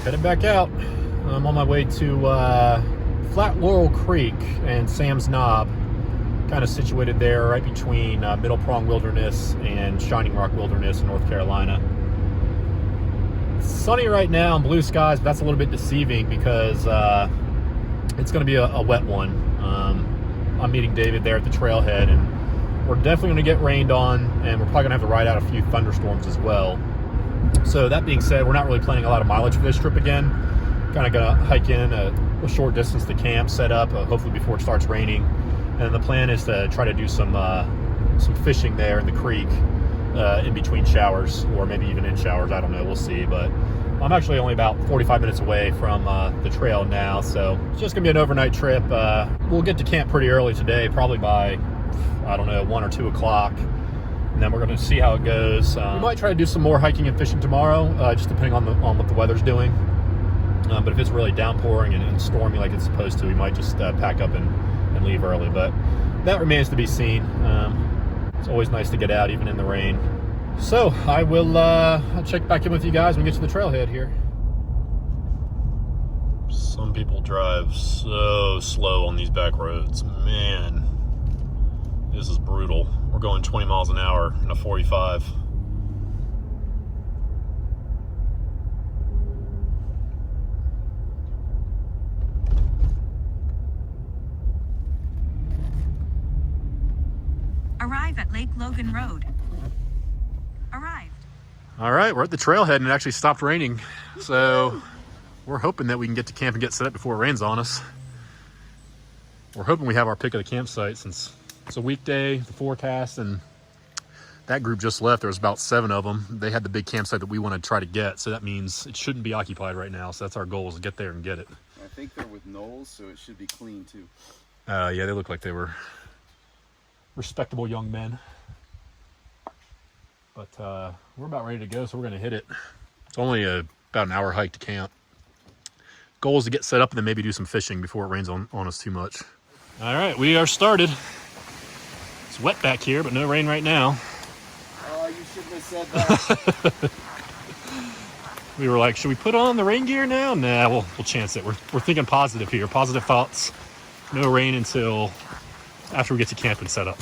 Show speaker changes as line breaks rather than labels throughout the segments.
Headed back out. I'm on my way to Flat Laurel Creek and Sam's Knob, kind of situated there right between Middle Prong Wilderness and Shining Rock Wilderness in North Carolina. It's sunny right now and blue skies, but that's a little bit deceiving because it's going to be a wet one. I'm meeting David there at the trailhead, and we're definitely going to get rained on, and we're probably going to have to ride out a few thunderstorms as well. So that being said, we're not really planning a lot of mileage for this trip again. Kind of going to hike in a short distance to camp, set up, hopefully before it starts raining. And the plan is to try to do some fishing there in the creek in between showers, or maybe even in showers. I don't know. We'll see. But I'm actually only about 45 minutes away from the trail now, so it's just going to be an overnight trip. We'll get to camp pretty early today, probably by, I don't know, 1 or 2 o'clock. And then we're going to see how it goes. We might try to do some more hiking and fishing tomorrow, just depending on what the weather's doing. But if it's really downpouring and stormy like it's supposed to, we might just pack up and leave early. But that remains to be seen. It's always nice to get out, even in the rain. So I will I'll check back in with you guys when we get to the trailhead here. Some people drive so slow on these back roads. Man, this is brutal. We're going 20 miles an hour in a 45.
Arrive at Lake Logan Road. Arrived.
All right, we're at the trailhead and it actually stopped raining. So we're hoping that we can get to camp and get set up before it rains on us. We're hoping we have our pick of the campsite since it's a weekday, the forecast, and that group just left. There was about 7 of them. They had the big campsite that we want to try to get, so that means it shouldn't be occupied right now. So that's our goal, is to get there and get it.
I think they're with Knowles, so it should be clean too.
Yeah, they look like they were respectable young men. But we're about ready to go, so we're going to hit it. It's only about an hour hike to camp. Goal is to get set up and then maybe do some fishing before it rains on us too much. All right, we are started. It's wet back here, but no rain right now.
Oh, you shouldn't have said that.
We were like, should we put on the rain gear now? Nah, we'll chance it. We're thinking positive here. Positive thoughts. No rain until after we get to camp and set up.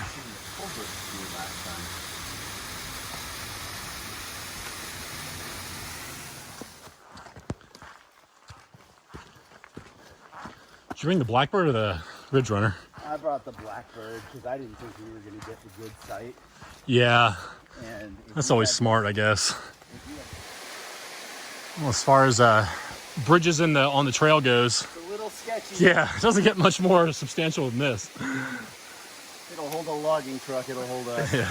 Did you bring the Blackbird or the Ridge Runner?
I brought the Blackbird because I didn't think we were going to get the good sight.
Yeah,
And
that's always smart, I guess. Well, as far as bridges on the trail goes,
it's a little sketchy.
yeah, it doesn't get much more substantial than this.
It'll hold a logging truck. It'll hold us.
Yeah.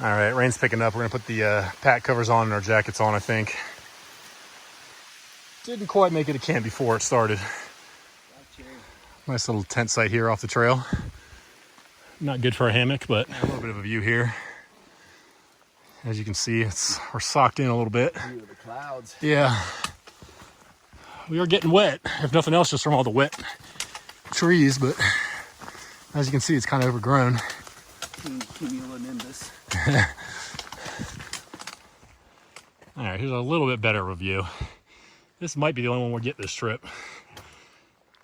All right, rain's picking up. We're gonna put the pack covers on and our jackets on, I think. Didn't quite make it to camp before it started. Nice little tent site here off the trail. Not good for a hammock, but a little bit of a view here. As you can see, we're socked in a little bit.
View of the clouds.
Yeah. We are getting wet, if nothing else, just from all the wet trees, but as you can see, it's kind of overgrown.
Cumulonimbus.
All right, here's a little bit better review. This might be the only one we'll get this trip.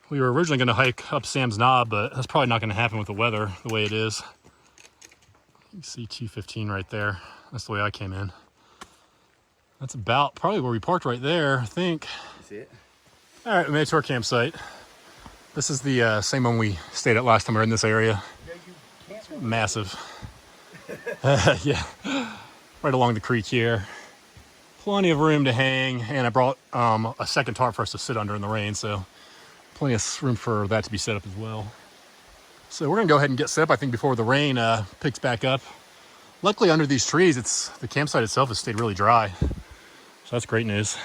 We were originally going to hike up Sam's Knob, but that's probably not going to happen with the weather the way it is. You see 215 right there. That's the way I came in. That's about probably where we parked right there, I think.
You see it?
All right, we made it to our campsite. This is the same one we stayed at last time we were in this area. It's massive. Yeah, right along the creek here. Plenty of room to hang, and I brought a second tarp for us to sit under in the rain, so plenty of room for that to be set up as well. So we're gonna go ahead and get set up, I think, before the rain picks back up. Luckily, under these trees, the campsite itself has stayed really dry, so that's great news.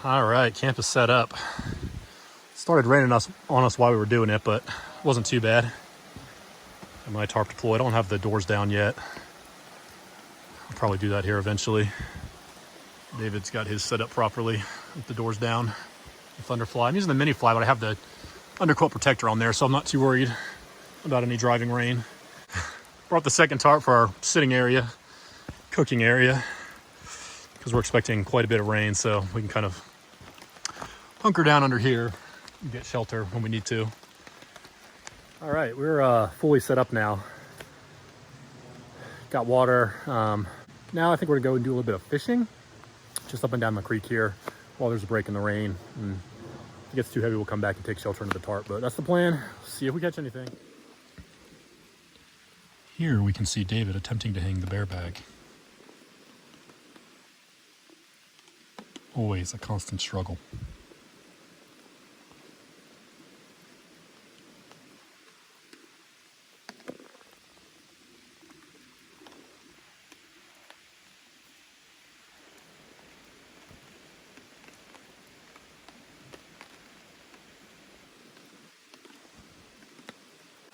All right, camp is set up. It started raining on us while we were doing it, but it wasn't too bad. And my tarp deployed. I don't have the doors down yet. I'll probably do that here eventually. David's got his set up properly with the doors down. The Thunderfly. I'm using the mini fly, but I have the underquilt protector on there, so I'm not too worried about any driving rain. Brought the second tarp for our sitting area, cooking area, because we're expecting quite a bit of rain, so we can kind of hunker down under here and get shelter when we need to. All right, we're fully set up now. Got water. Now I think we're gonna go and do a little bit of fishing, just up and down the creek here while there's a break in the rain. And if it gets too heavy, we'll come back and take shelter under the tarp, but that's the plan. See if we catch anything. Here we can see David attempting to hang the bear bag. Always a constant struggle.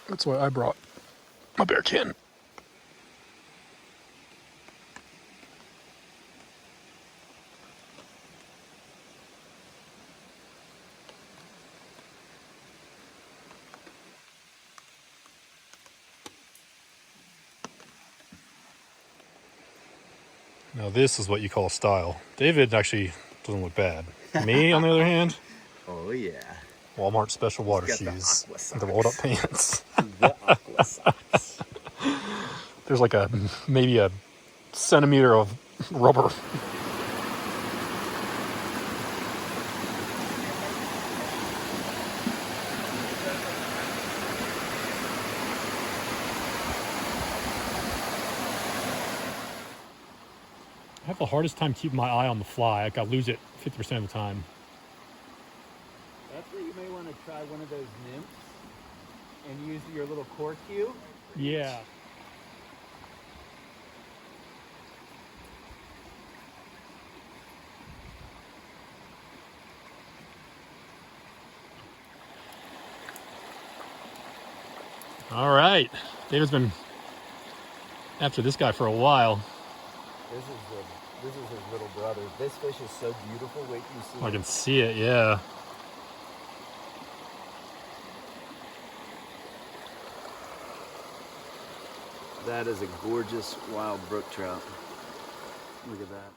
That's why I brought my bear can. Now this is what you call style. David actually doesn't look bad. Me, on the other hand,
Oh yeah.
Walmart special water
He's got
shoes,
the aqua
the rolled up pants.
The aqua socks.
There's like maybe a centimeter of rubber. I have the hardest time keeping my eye on the fly. I lose it 50% of the time.
That's where you may want to try one of those nymphs and use your little core cue.
Yeah. All right. David's been after this guy for a while.
This is his little brother. This fish is so beautiful. Wait till you see
I
it.
can see it, yeah.
That is a gorgeous wild brook trout. Look at that.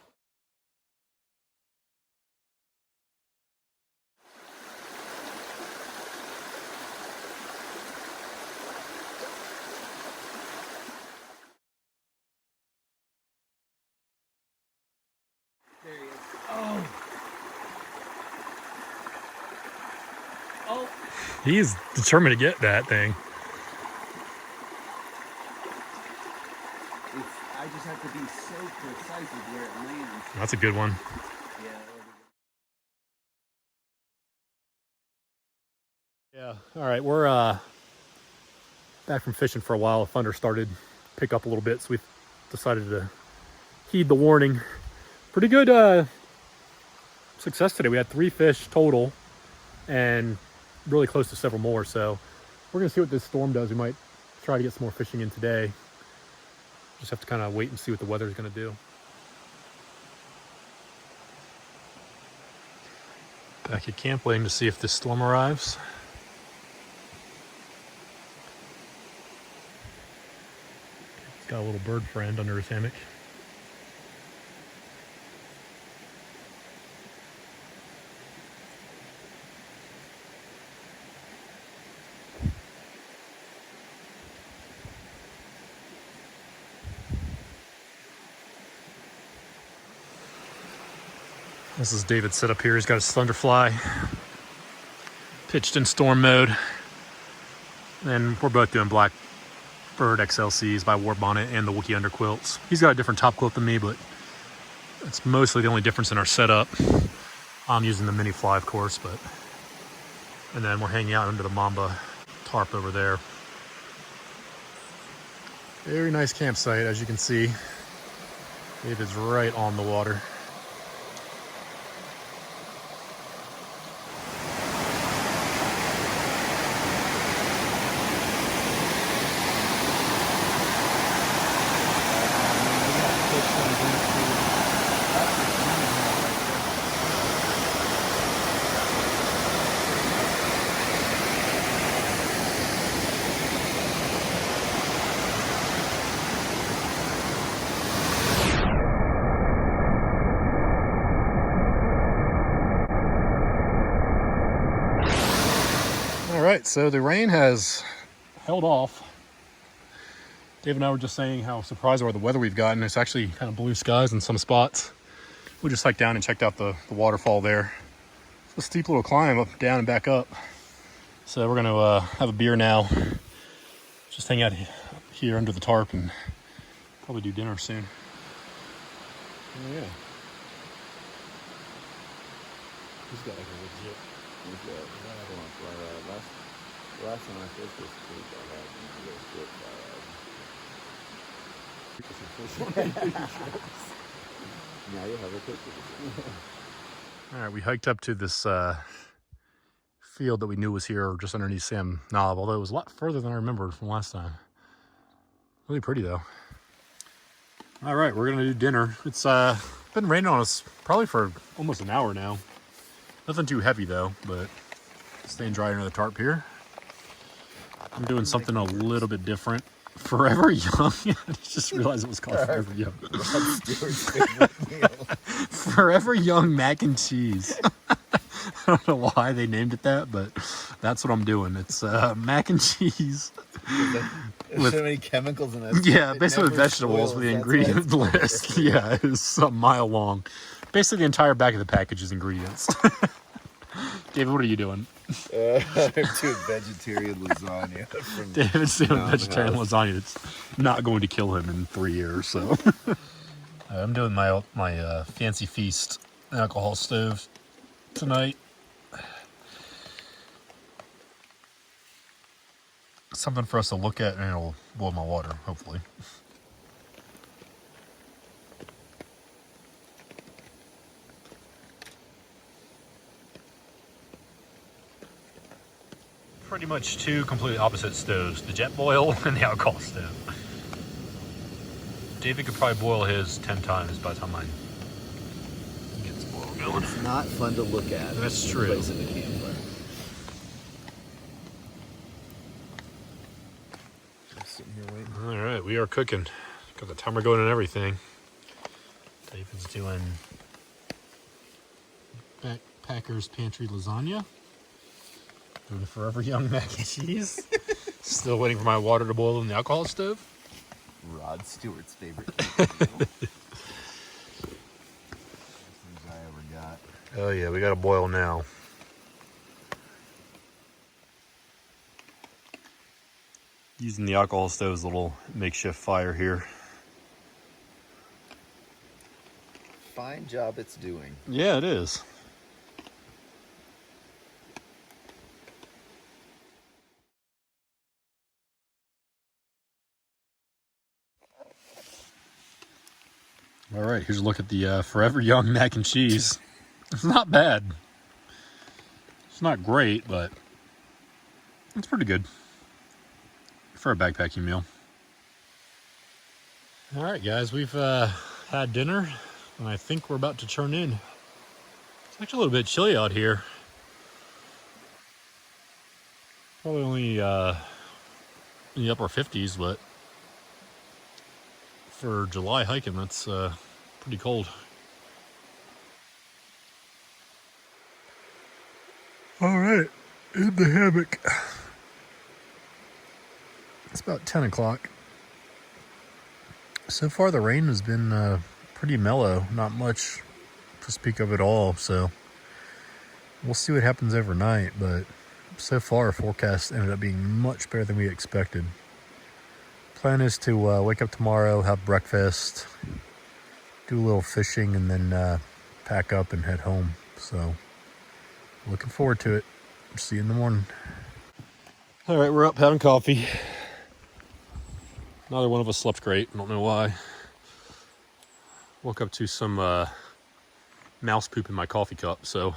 There he is. Oh. Oh.
He's determined to get that thing.
I just have to be so precise with where it lands.
That's a good one.
Yeah.
Yeah. All right, we're back from fishing for a while. The thunder started to pick up a little bit, so we decided to heed the warning. Pretty good success today. We had 3 fish total and really close to several more. So we're gonna see what this storm does. We might try to get some more fishing in today. Just have to kind of wait and see what the weather is gonna do. Back at camp waiting to see if this storm arrives. He's got a little bird friend under his hammock. This is David set up here. He's got his Thunderfly pitched in storm mode. And we're both doing Blackbird XLCs by War Bonnet and the Wookiee underquilts. He's got a different top quilt than me, but it's mostly the only difference in our setup. I'm using the mini fly, of course, but... And then we're hanging out under the Mamba tarp over there. Very nice campsite, as you can see. David's right on the water. All right, so the rain has held off. Dave and I were just saying how surprised we are with the weather we've gotten. It's actually kind of blue skies in some spots. We just hiked down and checked out the waterfall there. It's a steep little climb up, down, and back up. So we're gonna have a beer now. Just hang out here under the tarp and probably do dinner soon. Oh yeah. He's got like a legit.
Last time I fished this creek, I had a little shit. Now you have a picture.
All right, we hiked up to this field that we knew was here just underneath Sam Knob, although it was a lot further than I remembered from last time. Really pretty though. All right, we're gonna do dinner. It's been raining on us probably for almost an hour now. Nothing too heavy though, but staying dry under the tarp here. I'm doing something a little bit different. Forever Young. I just realized it was called Forever Young. Forever Young mac and cheese. I don't know why they named it that, but that's what I'm doing. It's mac and cheese.
There's so many chemicals in it.
Yeah, basically with vegetables with the ingredient list. Yeah, it's a mile long. Basically the entire back of the package is ingredients. David, what are you doing?
I'm doing vegetarian lasagna.
David's doing vegetarian lasagna that's not going to kill him in 3 years. So I'm doing my fancy feast alcohol stove tonight. Something for us to look at, and it'll boil my water, hopefully. Pretty much two completely opposite stoves, the jet boil and the alcohol stove. David could probably boil his 10 times by the time mine gets boiled going.
It's not fun to look at.
That's true.
Place in the campfire. I'm sitting here waiting.
All right, we are cooking. Got the timer going and everything. David's doing Backpacker's Pantry lasagna. Doing the Forever Young mac and cheese. Still waiting for my water to boil in the alcohol stove.
Rod Stewart's favorite things I ever got.
Oh yeah, we got to boil now. Using the alcohol stove as a little makeshift fire here.
Fine job it's doing.
Yeah, it is. All right, here's a look at the Forever Young mac and cheese. It's not bad. It's not great, but it's pretty good for a backpacking meal. All right, guys, we've had dinner, and I think we're about to turn in. It's actually a little bit chilly out here. Probably only in the upper 50s, but for July hiking, that's pretty cold. All right, in the hammock. It's about 10 o'clock. So far, the rain has been pretty mellow, not much to speak of at all. So we'll see what happens overnight, but so far, our forecast ended up being much better than we expected. Plan is to wake up tomorrow, have breakfast, do a little fishing, and then pack up and head home. So looking forward to it. See you in the morning. All right, we're up having coffee. Neither one of us slept great. I don't know why. Woke up to some mouse poop in my coffee cup. So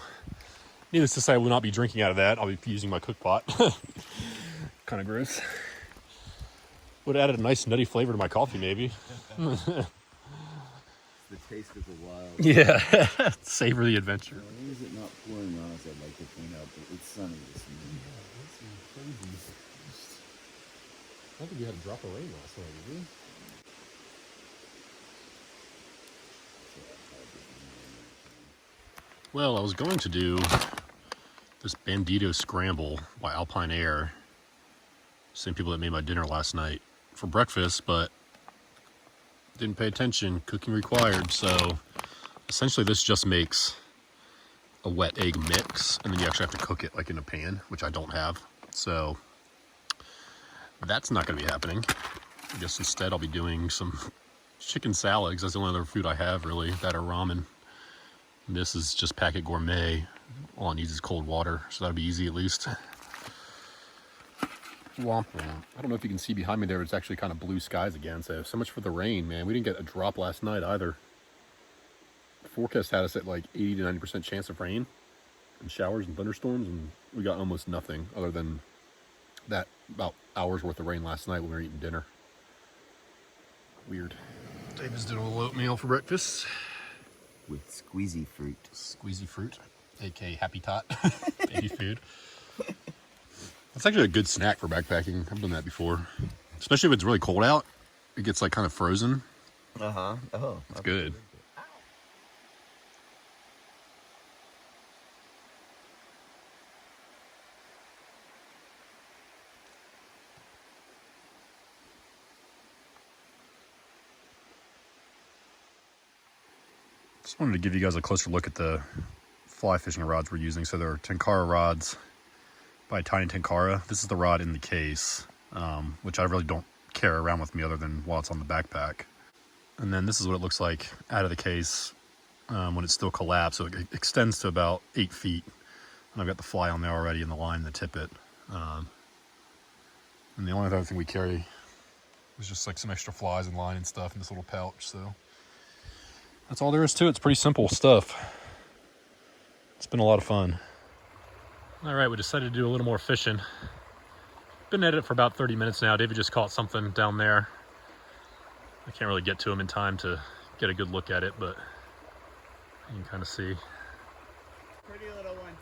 needless to say, I will not be drinking out of that. I'll be using my cook pot. Kind of gross. Would have added a nice nutty flavor to my coffee, maybe.
The taste of the wild.
Yeah, savor the adventure.
Why is it not pouring on us? I'd like to point out that it's sunny this morning.
I don't think we had a drop of rain last night, did we? Well, I was going to do This Bandito Scramble by Alpine Air. Same people that made my dinner last night for breakfast, but didn't pay attention. Cooking required. So essentially this just makes a wet egg mix, and then you actually have to cook it like in a pan, which I don't have. So that's not going to be happening. I guess instead I'll be doing some chicken salad, because that's the only other food I have really, that or ramen. And this is just packet gourmet. All it needs is cold water, so that'll be easy at least. Womp womp. I don't know if you can see behind me there, it's actually kind of blue skies again, so much for the rain, man. We didn't get a drop last night either. The forecast had us at like 80 to 90% chance of rain and showers and thunderstorms, and we got almost nothing other than that about hours worth of rain last night when we were eating dinner. Weird. David's doing a little oatmeal for breakfast.
With squeezy fruit.
Squeezy fruit, aka Happy Tot, baby food. That's actually a good snack for backpacking. I've done that before. Especially if it's really cold out. It gets like kind of frozen.
Uh-huh. Oh.
It's good. Just wanted to give you guys a closer look at the fly fishing rods we're using. So they're Tenkara rods by Tiny Tenkara. This is the rod in the case, which I really don't carry around with me other than while it's on the backpack. And then this is what it looks like out of the case when it's still collapsed. So it extends to about 8 feet. And I've got the fly on there already in the line, the tippet. And the only other thing we carry is just like some extra flies and line and stuff in this little pouch. So that's all there is to it. It's pretty simple stuff. It's been a lot of fun. All right, we decided to do a little more fishing. Been at it for about 30 minutes now. David just caught something down there. I can't really get to him in time to get a good look at it, but you can kind of see.
Pretty little one.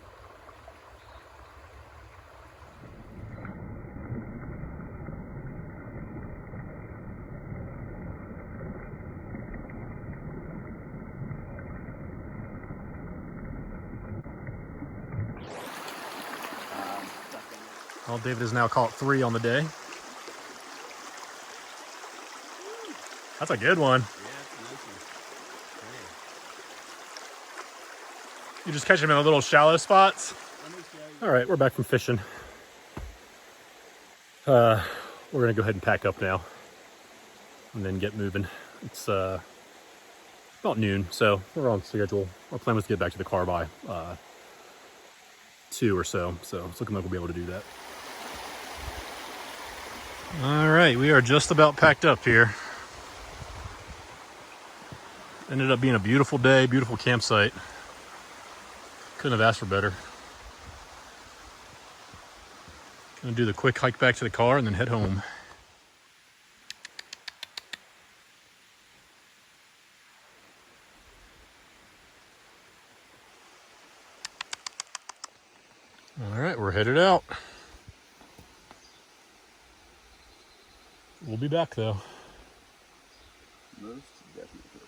Well, David has now caught 3 on the day. That's a good one.
Yeah, it's a nice one.
You just catch them in the little shallow spots.
Let me show you.
All right, we're back from fishing. We're gonna go ahead and pack up now and then get moving. It's about noon, so we're on schedule. Our plan was to get back to the car by 2 or so it's looking like we'll be able to do that. All right, we are just about packed up here. Ended up being a beautiful day, beautiful campsite. Couldn't have asked for better. Gonna do the quick hike back to the car and then head home. All right, we're headed out. We'll be back though.
Most definitely.